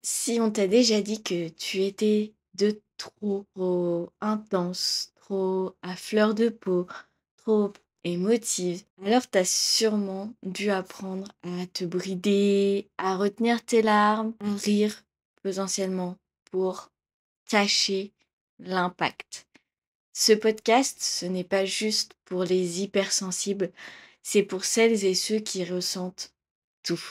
Si on t'a déjà dit que tu étais de trop intense, trop à fleur de peau, trop émotive, alors t'as sûrement dû apprendre à te brider, à retenir tes larmes, à rire potentiellement pour cacher l'impact. Ce podcast, ce n'est pas juste pour les hypersensibles, c'est pour celles et ceux qui ressentent tout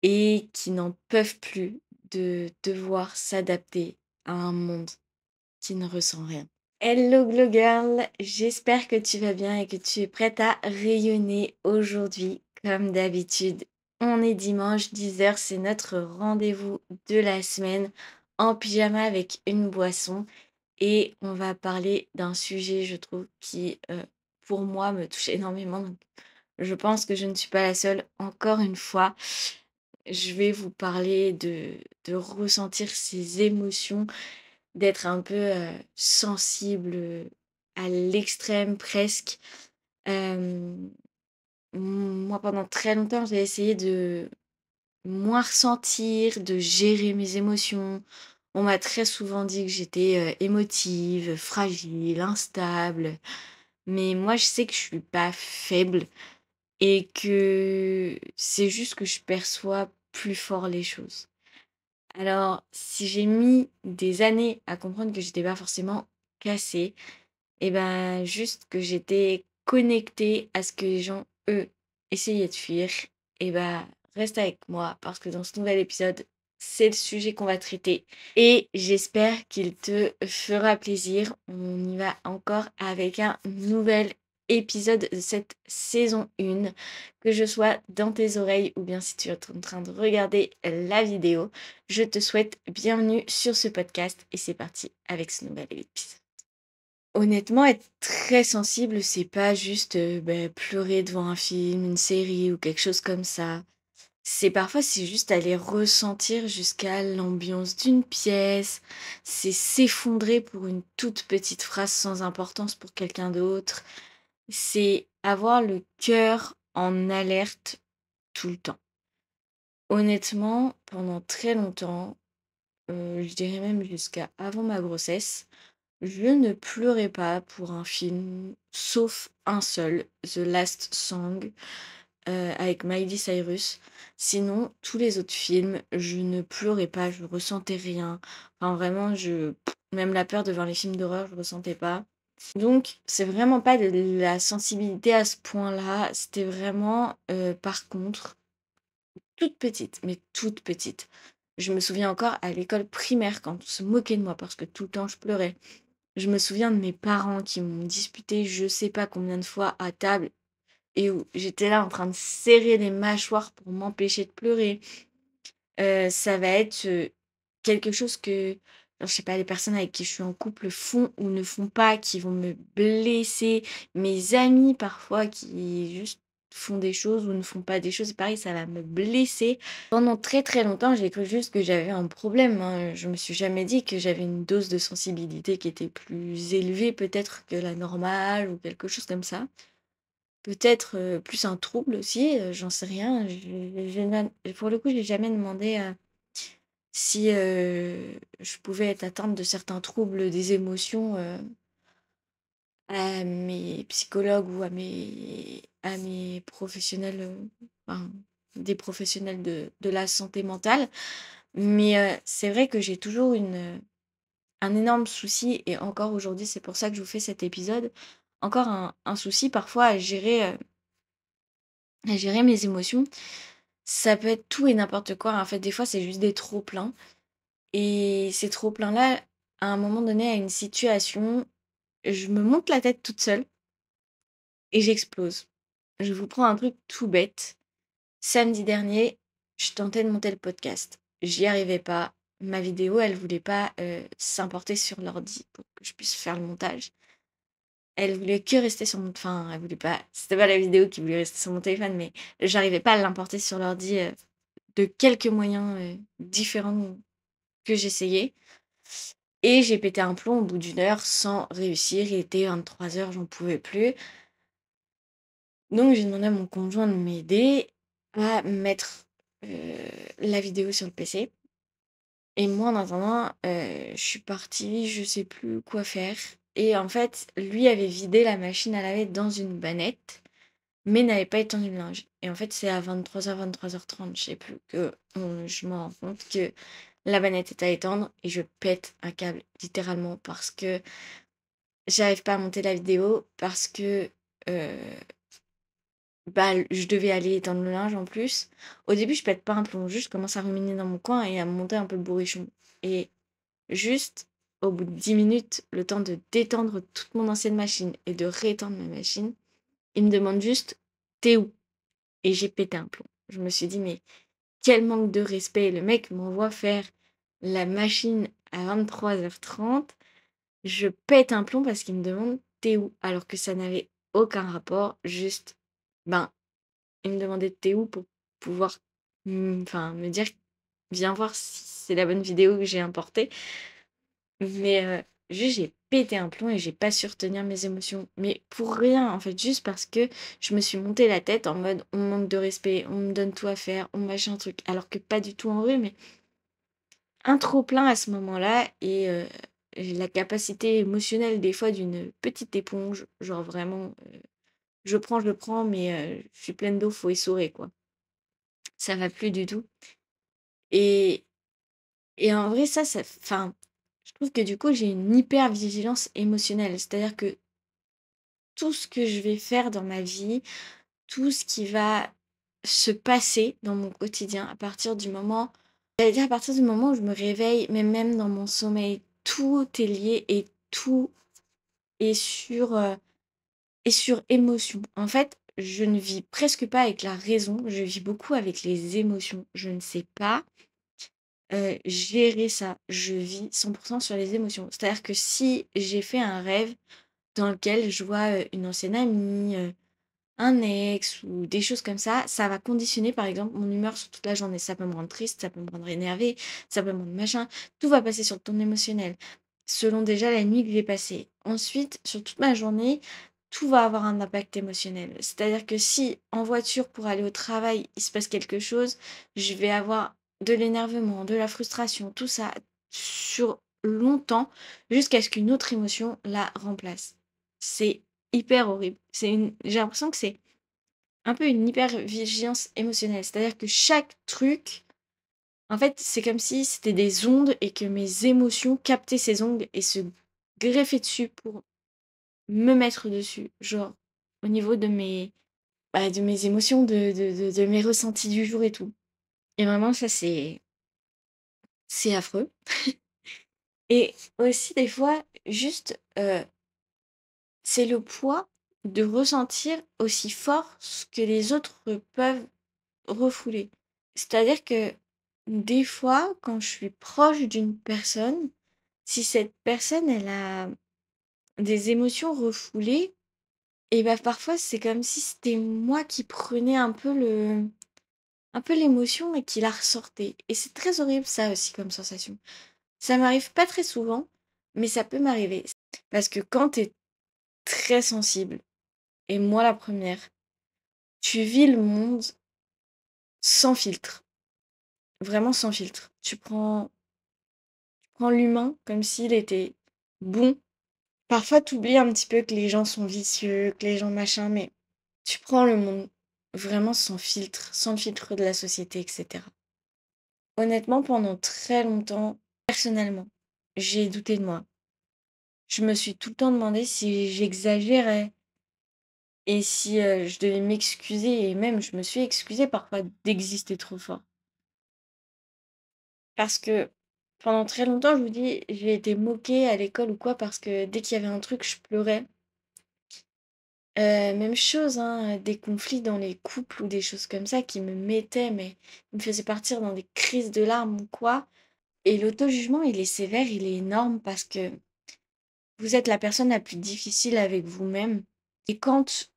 et qui n'en peuvent plus de devoir s'adapter à un monde qui ne ressent rien. Hello Glow Girl, j'espère que tu vas bien et que tu es prête à rayonner aujourd'hui comme d'habitude. On est dimanche, 10h, c'est notre rendez-vous de la semaine en pyjama avec une boisson et on va parler d'un sujet, je trouve, qui pour moi me touche énormément. Donc, je pense que je ne suis pas la seule, encore une fois. Je vais vous parler de ressentir ces émotions, d'être un peu, sensible, à l'extrême presque. Moi pendant très longtemps, j'ai essayé de moins ressentir, de gérer mes émotions. On m'a très souvent dit que j'étais, émotive, fragile, instable. Mais moi je sais que je suis pas faible et que c'est juste que je perçois plus fort les choses. Alors, si j'ai mis des années à comprendre que j'étais pas forcément cassée, et ben juste que j'étais connectée à ce que les gens, eux, essayaient de fuir, et ben reste avec moi parce que dans ce nouvel épisode, c'est le sujet qu'on va traiter et j'espère qu'il te fera plaisir. On y va encore avec un nouvel épisode de cette saison 1, que je sois dans tes oreilles ou bien si tu es en train de regarder la vidéo. Je te souhaite bienvenue sur ce podcast et c'est parti avec ce nouvel épisode. Honnêtement, être très sensible, c'est pas juste, pleurer devant un film, une série ou quelque chose comme ça. C'est juste aller ressentir jusqu'à l'ambiance d'une pièce, c'est s'effondrer pour une toute petite phrase sans importance pour quelqu'un d'autre, c'est avoir le cœur en alerte tout le temps. Honnêtement, pendant très longtemps, je dirais même jusqu'à avant ma grossesse, je ne pleurais pas pour un film, sauf un seul, The Last Song, avec Miley Cyrus. Sinon, tous les autres films, je ne pleurais pas, je ressentais rien. Enfin, vraiment, même la peur devant les films d'horreur, je ressentais pas. Donc, c'est vraiment pas de la sensibilité à ce point-là. C'était vraiment, par contre, toute petite, mais toute petite. Je me souviens encore à l'école primaire quand on se moquait de moi parce que tout le temps je pleurais. Je me souviens de mes parents qui m'ont disputé je sais pas combien de fois à table et où j'étais là en train de serrer les mâchoires pour m'empêcher de pleurer. Ça va être, quelque chose que, je sais pas, les personnes avec qui je suis en couple font ou ne font pas, qui vont me blesser. Mes amis parfois qui juste font des choses ou ne font pas des choses, pareil, ça va me blesser. Pendant très, très longtemps, j'ai cru juste que j'avais un problème, hein. Je me suis jamais dit que j'avais une dose de sensibilité qui était plus élevée peut-être que la normale ou quelque chose comme ça. Peut-être, plus un trouble aussi, j'en sais rien. J'ai même pour le coup, j'ai jamais demandé, si, je pouvais être atteinte de certains troubles des émotions, à mes psychologues ou à mes professionnels, enfin, des professionnels de la santé mentale. Mais, c'est vrai que j'ai toujours un énorme souci et encore aujourd'hui, c'est pour ça que je vous fais cet épisode, encore un souci parfois à gérer mes émotions. Ça peut être tout et n'importe quoi, en fait, des fois, c'est juste des trop pleins et ces trop pleins-là, à un moment donné, à une situation, je me monte la tête toute seule et j'explose. Je vous prends un truc tout bête. Samedi dernier, je tentais de monter le podcast. J'y arrivais pas. Ma vidéo, elle voulait pas, s'importer sur l'ordi pour que je puisse faire le montage. Elle voulait que rester sur mon enfin, elle voulait pas c'était pas la vidéo qui voulait rester sur mon téléphone, mais j'arrivais pas à l'importer sur l'ordi, de quelques moyens, différents que j'essayais et j'ai pété un plomb au bout d'une heure sans réussir. Il était 23h, j'en pouvais plus. Donc j'ai demandé à mon conjoint de m'aider à mettre, la vidéo sur le PC Et moi, en attendant, je suis partie, je sais plus quoi faire et en fait, lui avait vidé la machine à laver dans une bannette, mais n'avait pas étendu le linge et en fait, c'est à 23h-23h30, je sais plus, je me rends compte que la bannette est à étendre et je pète un câble littéralement parce que j'arrive pas à monter la vidéo, parce que, heu, bah, je devais aller étendre le linge en plus. Au début, je pète pas un plomb, juste je commence à ruminer dans mon coin et à me monter un peu le bourrichon et juste, au bout de 10 minutes, le temps de détendre toute mon ancienne machine et de réétendre ma machine, il me demande juste: «Tu où?» Et j'ai pété un plomb. Je me suis dit: «Mais quel manque de respect!» Le mec m'envoie faire la machine à 23h30. Je pète un plomb parce qu'il me demande: «Tu où?» alors que ça n'avait aucun rapport, juste, ben, il me demandait: «Tu où?» pour pouvoir, enfin, me dire: «Viens voir si c'est la bonne vidéo que j'ai importée». Mais juste j'ai pété un plomb et j'ai pas su retenir mes émotions. Mais pour rien, en fait, juste parce que je me suis monté la tête en mode: «On me manque de respect, on me donne tout à faire, on machin truc», alors que pas du tout en vrai, mais un trop plein à ce moment-là et j'ai la capacité émotionnelle des fois d'une petite éponge, genre vraiment, je prends, mais je suis pleine d'eau, faut essorer, quoi. Ça va plus du tout et en vrai ça enfin, je trouve que du coup, j'ai une hyper vigilance émotionnelle. C'est-à-dire que tout ce que je vais faire dans ma vie, tout ce qui va se passer dans mon quotidien à partir du moment j'allais dire à partir du moment où je me réveille, mais même dans mon sommeil, tout est lié et tout est sur émotion. En fait, je ne vis presque pas avec la raison, je vis beaucoup avec les émotions. Je ne sais pas, gérer ça. Je vis 100 sur les émotions. C'est-à-dire que si j'ai fait un rêve dans lequel je vois, une ancienne amie, un ex ou des choses comme ça va conditionner, par exemple, mon humeur sur toute la journée. Ça peut me rendre triste, ça peut me rendre énervée, ça peut me rendre machin. Tout va passer sur le ton émotionnel, selon déjà la nuit que j'ai passée. Ensuite, sur toute ma journée, tout va avoir un impact émotionnel. C'est-à-dire que si, en voiture, pour aller au travail, il se passe quelque chose, je vais avoir de l'énervement, de la frustration, tout ça sur longtemps, jusqu'à ce qu'une autre émotion la remplace. C'est hyper horrible. J'ai l'impression que c'est un peu une hypervigilance émotionnelle. C'est-à-dire que chaque truc, en fait, c'est comme si c'était des ondes et que mes émotions captaient ces ondes et se greffaient dessus pour me mettre dessus. Genre, au niveau de mes émotions, de mes ressentis du jour et tout. Et vraiment, ça, c'est affreux. Et aussi, des fois, juste, c'est le poids de ressentir aussi fort ce que les autres peuvent refouler. C'est-à-dire que des fois, quand je suis proche d'une personne, si cette personne, elle a des émotions refoulées, et bah parfois c'est comme si c'était moi qui prenais un peu l'émotion et qui la ressortais. Et c'est très horrible ça aussi comme sensation. Ça m'arrive pas très souvent, mais ça peut m'arriver. Parce que quand t'es très sensible, et moi la première, tu vis le monde sans filtre. Vraiment sans filtre. Tu prends l'humain comme s'il était bon. Parfois, tu oublies un petit peu que les gens sont vicieux, que les gens machin, mais tu prends le monde vraiment sans le filtre de la société, etc. Honnêtement, pendant très longtemps, personnellement, j'ai douté de moi. Je me suis tout le temps demandé si j'exagérais et si je devais m'excuser, et même je me suis excusée parfois d'exister trop fort. Parce que pendant très longtemps, je vous dis, j'ai été moquée à l'école ou quoi parce que dès qu'il y avait un truc, je pleurais. Même chose, hein, des conflits dans les couples ou des choses comme ça qui me mettaient, mais ils me faisaient partir dans des crises de larmes ou quoi. Et l'auto-jugement, il est sévère, il est énorme parce que vous êtes la personne la plus difficile avec vous-même. Et quand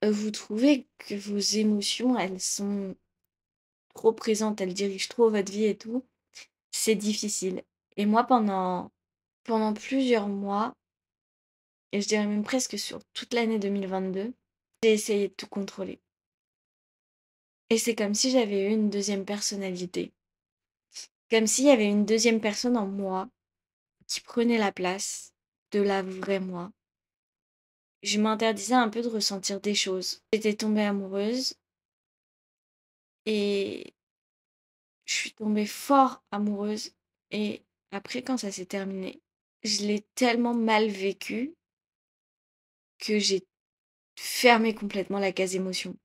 vous trouvez que vos émotions, elles sont trop présentes, elles dirigent trop votre vie et tout, c'est difficile. Et moi, pendant plusieurs mois, et je dirais même presque sur toute l'année 2022, j'ai essayé de tout contrôler. Et c'est comme si j'avais eu une deuxième personnalité. Comme s'il y avait une deuxième personne en moi qui prenait la place de la vraie moi. Je m'interdisais un peu de ressentir des choses. J'étais tombée amoureuse et je suis tombée fort amoureuse et après quand ça s'est terminé, je l'ai tellement mal vécu que j'ai fermé complètement la case émotion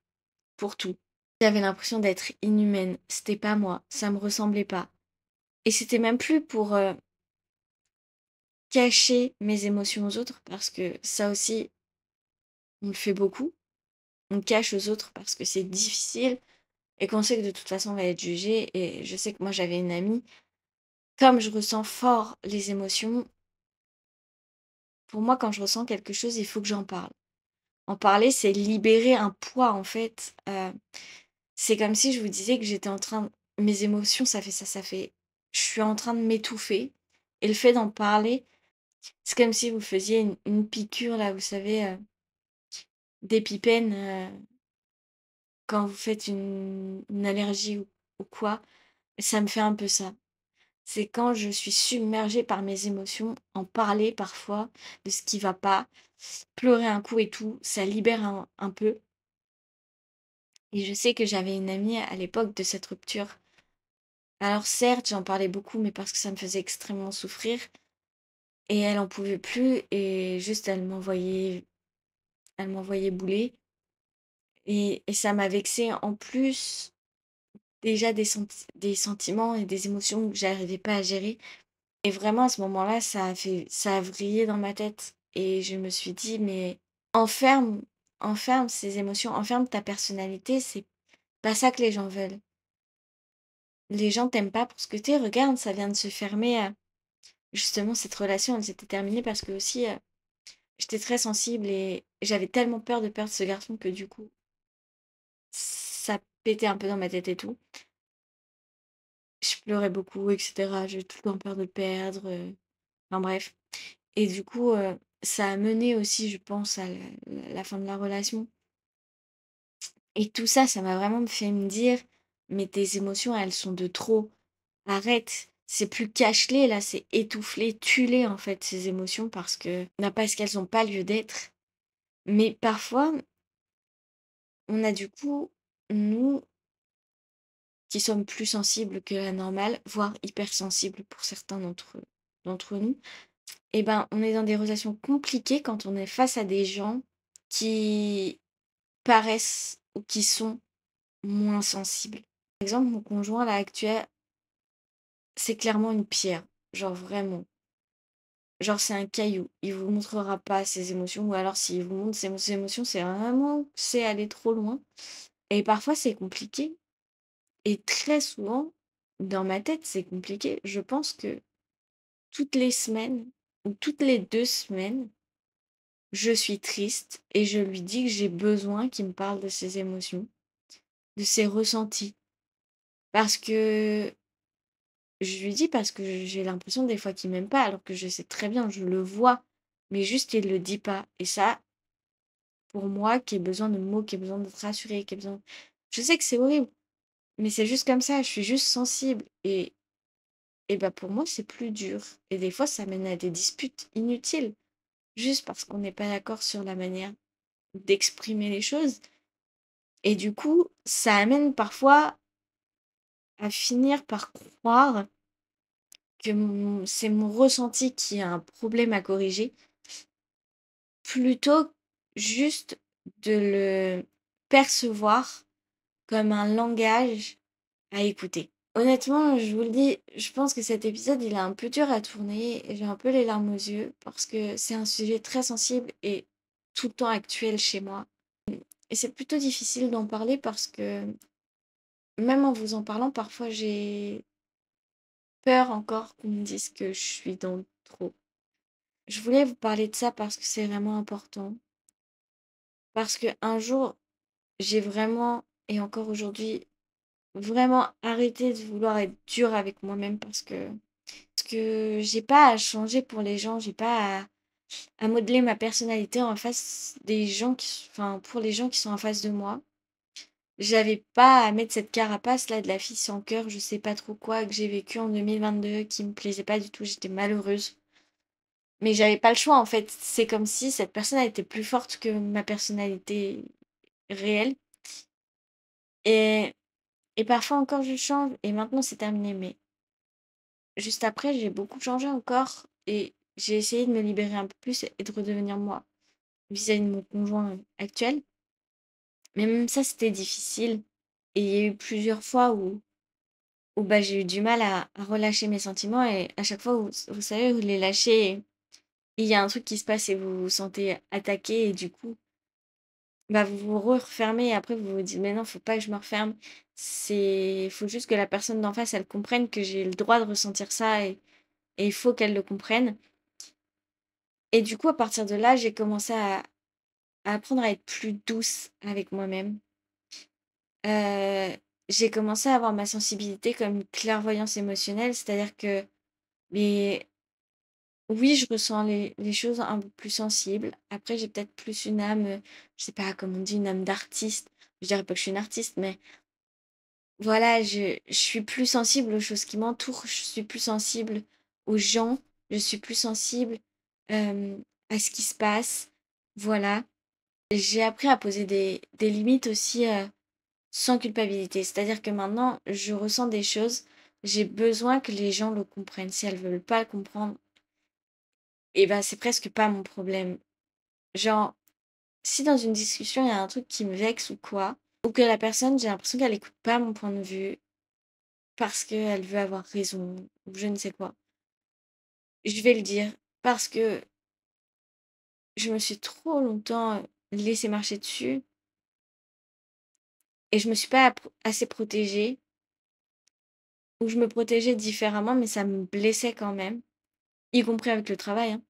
pour tout. J'avais l'impression d'être inhumaine, c'était pas moi, ça me ressemblait pas. Et c'était même plus pour cacher mes émotions aux autres parce que ça aussi, on le fait beaucoup. On cache aux autres parce que c'est difficile et qu'on sait que de toute façon on va être jugé. Et je sais que moi j'avais une amie, comme je ressens fort les émotions, pour moi quand je ressens quelque chose, il faut que j'en parle. En parler, c'est libérer un poids en fait. C'est comme si je vous disais que j'étais en train mes émotions, ça fait ça, ça fait je suis en train de m'étouffer et le fait d'en parler, c'est comme si vous faisiez une piqûre là, vous savez, d'épipène, quand vous faites une allergie ou quoi. Ça me fait un peu ça. C'est quand je suis submergée par mes émotions, en parler parfois de ce qui va pas, pleurer un coup et tout, ça libère un peu. Et je sais que j'avais une amie à l'époque de cette rupture. Alors certes, j'en parlais beaucoup, mais parce que ça me faisait extrêmement souffrir. Et elle en pouvait plus, et juste elle m'envoyait bouler. Et ça m'a vexée en plus déjà des sentiments et des émotions que j'arrivais pas à gérer. Et vraiment à ce moment-là, ça a vrillé dans ma tête. Et je me suis dit, mais enferme, enferme ces émotions, enferme ta personnalité, c'est pas ça que les gens veulent. Les gens t'aiment pas pour ce que t'es. Regarde, ça vient de se fermer. Justement, cette relation, elle s'était terminée parce que aussi, j'étais très sensible et j'avais tellement peur de perdre ce garçon que du coup, ça pétait un peu dans ma tête et tout. Je pleurais beaucoup, etc. J'avais tout le temps peur de le perdre. Enfin bref. Et du coup, ça a mené aussi, je pense, à la fin de la relation. Et tout ça, ça m'a vraiment fait me dire, mais tes émotions, elles sont de trop. Arrête. C'est plus cache-les, là, c'est étouffler, tue-les, en fait, ces émotions, parce qu'elles n'ont pas lieu d'être. Mais parfois, on a du coup, nous, qui sommes plus sensibles que la normale, voire hypersensibles pour certains d'entre nous, et ben, on est dans des relations compliquées quand on est face à des gens qui paraissent ou qui sont moins sensibles. Par exemple, mon conjoint là actuel, c'est clairement une pierre, genre vraiment. Genre c'est un caillou, il vous montrera pas ses émotions ou alors s'il vous montre ses émotions, c'est vraiment c'est aller trop loin et parfois c'est compliqué et très souvent dans ma tête, c'est compliqué. Je pense que toutes les semaines ou toutes les 2 semaines, je suis triste et je lui dis que j'ai besoin qu'il me parle de ses émotions, de ses ressentis. Parce que je lui dis parce que j'ai l'impression des fois qu'il m'aime pas, alors que je sais très bien, je le vois, mais juste il le dit pas. Et ça, pour moi, qui ai besoin de mots, qui ai besoin d'être rassurée, qui ai besoin. Je sais que c'est horrible, mais c'est juste comme ça, je suis juste sensible. Et bah pour moi, c'est plus dur. Et des fois, ça mène à des disputes inutiles, juste parce qu'on n'est pas d'accord sur la manière d'exprimer les choses. Et du coup, ça amène parfois à finir par croire que c'est mon ressenti qui a un problème à corriger, plutôt juste de le percevoir comme un langage à écouter. Honnêtement, je vous le dis, je pense que cet épisode, il est un peu dur à tourner et j'ai un peu les larmes aux yeux parce que c'est un sujet très sensible et tout le temps actuel chez moi. Et c'est plutôt difficile d'en parler parce que même en vous en parlant, parfois j'ai peur encore qu'on me dise que je suis dans le trop. Je voulais vous parler de ça parce que c'est vraiment important. Parce que un jour, j'ai vraiment, et encore aujourd'hui, vraiment arrêté de vouloir être dure avec moi-même parce que j'ai pas à changer pour les gens, j'ai pas à modeler ma personnalité en face des gens enfin, pour les gens qui sont en face de moi. j'avais pas à mettre cette carapace là de la fille sans cœur, je sais pas trop quoi, que j'ai vécu en 2022, qui me plaisait pas du tout, j'étais malheureuse. Mais j'avais pas le choix en fait. C'est comme si cette personne elle était plus forte que ma personnalité réelle. Et, et parfois encore je change et maintenant c'est terminé. Mais juste après j'ai beaucoup changé encore et j'ai essayé de me libérer un peu plus et de redevenir moi vis-à-vis de mon conjoint actuel. Mais même ça c'était difficile. Et il y a eu plusieurs fois où bah, j'ai eu du mal à relâcher mes sentiments et à chaque fois, vous savez, vous les lâchez et il y a un truc qui se passe et vous vous sentez attaqué et du coup, bah, vous vous refermez et après vous vous dites: «Mais non, faut pas que je me referme». Faut juste que la personne d'en face, elle comprenne que j'ai le droit de ressentir ça et il faut qu'elle le comprenne et du coup, à partir de là, j'ai commencé à apprendre à être plus douce avec moi-même. Heu, j'ai commencé à avoir ma sensibilité comme une clairvoyance émotionnelle, c'est-à-dire que mais oui, je ressens les choses un peu plus sensibles. Après, j'ai peut-être plus une âme, je sais pas, comme on dit, une âme d'artiste. Je dirais pas que je suis une artiste, mais voilà, je suis plus sensible aux choses qui m'entourent, je suis plus sensible aux gens, je suis plus sensible, à ce qui se passe. Voilà. J'ai appris à poser des limites aussi, sans culpabilité. C'est-à-dire que maintenant, je ressens des choses, j'ai besoin que les gens le comprennent. Si elles veulent pas le comprendre, et ben, c'est presque pas mon problème. Genre, si dans une discussion, il y a un truc qui me vexe ou quoi, ou que la personne, j'ai l'impression qu'elle écoute pas mon point de vue parce qu'elle veut avoir raison ou je ne sais quoi, je vais le dire parce que je me suis trop longtemps laissé marcher dessus et je me suis pas assez protégée ou je me protégeais différemment, mais ça me blessait quand même, y compris avec le travail, hein.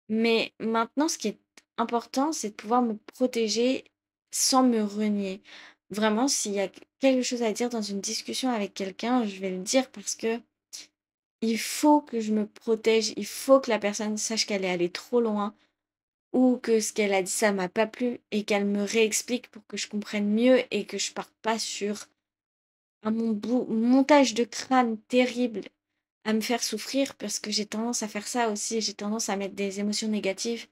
Mais maintenant, ce qui est important, c'est de pouvoir me protéger sans me renier. Vraiment, s'il y a quelque chose à dire dans une discussion avec quelqu'un, je vais le dire parce que il faut que je me protège, il faut que la personne sache qu'elle est allée trop loin ou que ce qu'elle a dit, ça m'a pas plu et qu'elle me réexplique pour que je comprenne mieux et que je parte pas sur un montage de crâne terrible à me faire souffrir parce que j'ai tendance à faire ça aussi, j'ai tendance à mettre des émotions négatives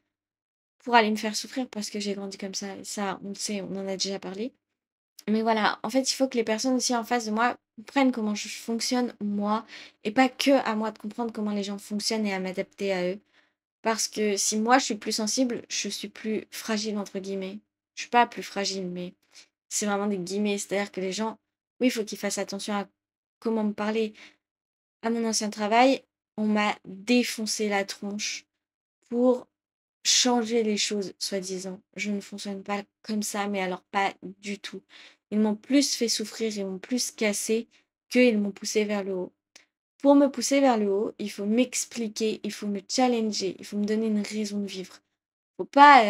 pour aller me faire souffrir parce que j'ai grandi comme ça. Et ça, on le sait, on en a déjà parlé. Mais voilà, en fait, il faut que les personnes aussi en face de moi comprennent comment je fonctionne moi et pas que à moi de comprendre comment les gens fonctionnent et à m'adapter à eux. Parce que si moi je suis plus sensible, je suis plus fragile entre guillemets. Je suis pas plus fragile, mais c'est vraiment des guillemets. C'est-à-dire que les gens, oui, il faut qu'ils fassent attention à comment me parler. À mon ancien travail, on m'a défoncé la tronche pour changer les choses, soi-disant. Je ne fonctionne pas comme ça, mais alors pas du tout. Ils m'ont plus fait souffrir, ils m'ont plus cassé qu'ils m'ont poussé vers le haut. Pour me pousser vers le haut, il faut m'expliquer, il faut me challenger, il faut me donner une raison de vivre. Faut pas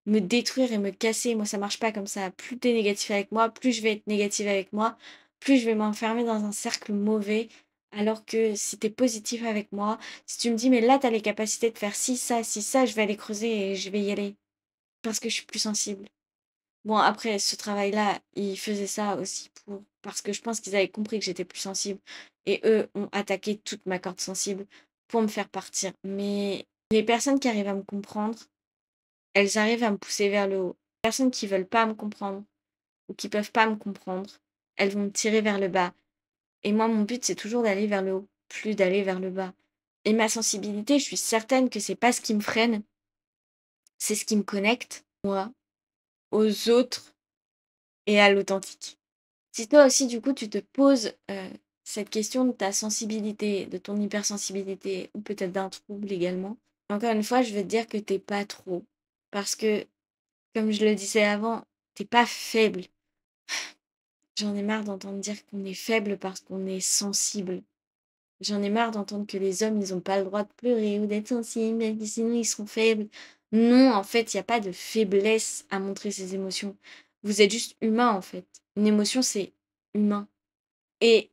me détruire et me casser. Moi, ça marche pas comme ça. Plus tu es négatif avec moi, plus je vais être négative avec moi, plus je vais m'enfermer dans un cercle mauvais. Alors que si tu es positif avec moi, si tu me dis, mais là, tu as les capacités de faire ci, ça, je vais aller creuser et je vais y aller. Parce que je suis plus sensible. Bon, après, ce travail-là, ils faisaient ça aussi parce que je pense qu'ils avaient compris que j'étais plus sensible. Et eux ont attaqué toute ma corde sensible pour me faire partir. Mais les personnes qui arrivent à me comprendre, elles arrivent à me pousser vers le haut. Les personnes qui veulent pas me comprendre ou qui peuvent pas me comprendre, elles vont me tirer vers le bas. Et moi, mon but, c'est toujours d'aller vers le haut, plus d'aller vers le bas. Et ma sensibilité, je suis certaine que c'est pas ce qui me freine, c'est ce qui me connecte, moi, aux autres et à l'authentique. Si toi aussi, du coup, tu te poses cette question de ta sensibilité, de ton hypersensibilité, ou peut-être d'un trouble également, encore une fois, je veux te dire que t'es pas trop. Parce que, comme je le disais avant, t'es pas faible. J'en ai marre d'entendre dire qu'on est faible parce qu'on est sensible. J'en ai marre d'entendre que les hommes, ils ont pas le droit de pleurer ou d'être sensibles, et que sinon ils sont faibles. Non, en fait, il y a pas de faiblesse à montrer ses émotions. Vous êtes juste humain, en fait. Une émotion, c'est humain. Et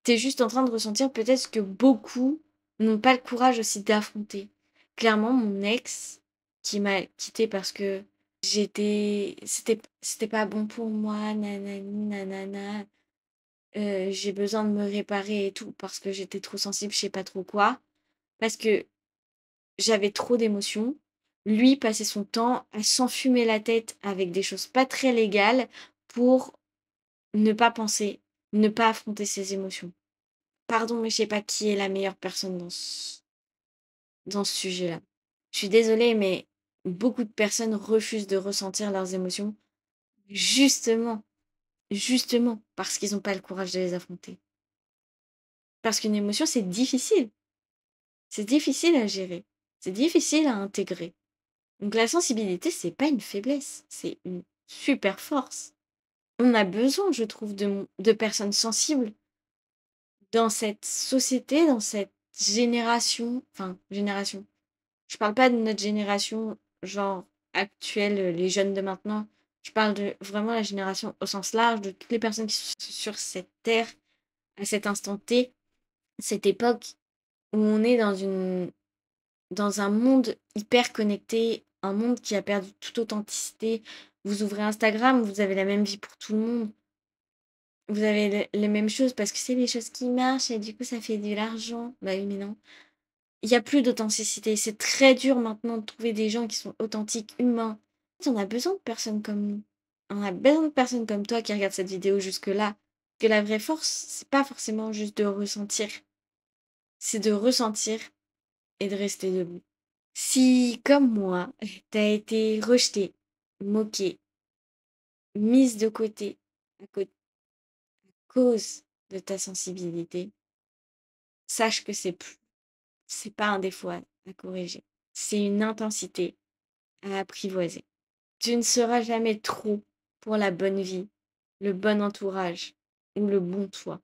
t'es juste en train de ressentir peut-être ce que beaucoup n'ont pas le courage aussi d'affronter. Clairement, mon ex, qui m'a quittée parce que C'était pas bon pour moi, nanani nanana, j'ai besoin de me réparer et tout parce que j'étais trop sensible, je sais pas trop quoi. Parce que j'avais trop d'émotions. Lui passait son temps à s'enfumer la tête avec des choses pas très légales pour ne pas penser, ne pas affronter ses émotions. Pardon, mais je sais pas qui est la meilleure personne dans ce sujet-là. Je suis désolée, mais beaucoup de personnes refusent de ressentir leurs émotions justement, justement parce qu'ils ont pas le courage de les affronter. Parce qu'une émotion, c'est difficile. C'est difficile à gérer. C'est difficile à intégrer. Donc la sensibilité, c'est pas une faiblesse, c'est une super force. On a besoin, je trouve, de personnes sensibles dans cette société, dans cette génération. Enfin, génération. Je parle pas de notre génération, genre actuelle, les jeunes de maintenant. Je parle de vraiment la génération au sens large, de toutes les personnes qui sont sur cette terre à cet instant T, cette époque où on est dans un monde hyper connecté, un monde qui a perdu toute authenticité. Vous ouvrez Instagram, vous avez la même vie pour tout le monde. Vous avez les mêmes choses parce que c'est les choses qui marchent et du coup ça fait de l'argent. Bah oui, mais non. Il y a plus d'authenticité. C'est très dur maintenant de trouver des gens qui sont authentiques, humains. On a besoin de personnes comme nous. On a besoin de personnes comme toi qui regardent cette vidéo jusque-là. Que la vraie force, c'est pas forcément juste de ressentir. C'est de ressentir et de rester debout. Si, comme moi, t'as été rejetée, moquée, mise de côté à cause de ta sensibilité, sache que c'est pas un défaut à corriger. C'est une intensité à apprivoiser. Tu ne seras jamais trop pour la bonne vie, le bon entourage ou le bon toi.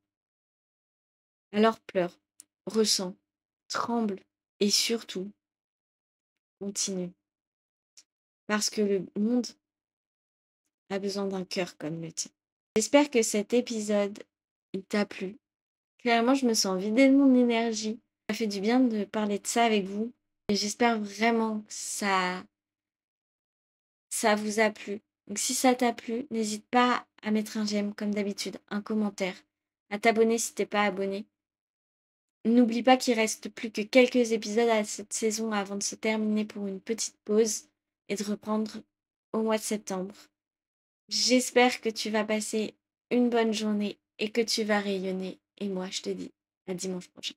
Alors pleure, ressens, tremble et surtout continue. Parce que le monde a besoin d'un cœur comme le tien. J'espère que cet épisode il t'a plu. Clairement, je me sens vidée de mon énergie. Ça fait du bien de parler de ça avec vous. Et j'espère vraiment que ça vous a plu. Donc si ça t'a plu, n'hésite pas à mettre un j'aime comme d'habitude, un commentaire, à t'abonner si t'es pas abonné. N'oublie pas qu'il reste plus que quelques épisodes à cette saison avant de se terminer pour une petite pause et de reprendre au mois de septembre. J'espère que tu vas passer une bonne journée et que tu vas rayonner. Et moi, je te dis à dimanche prochain.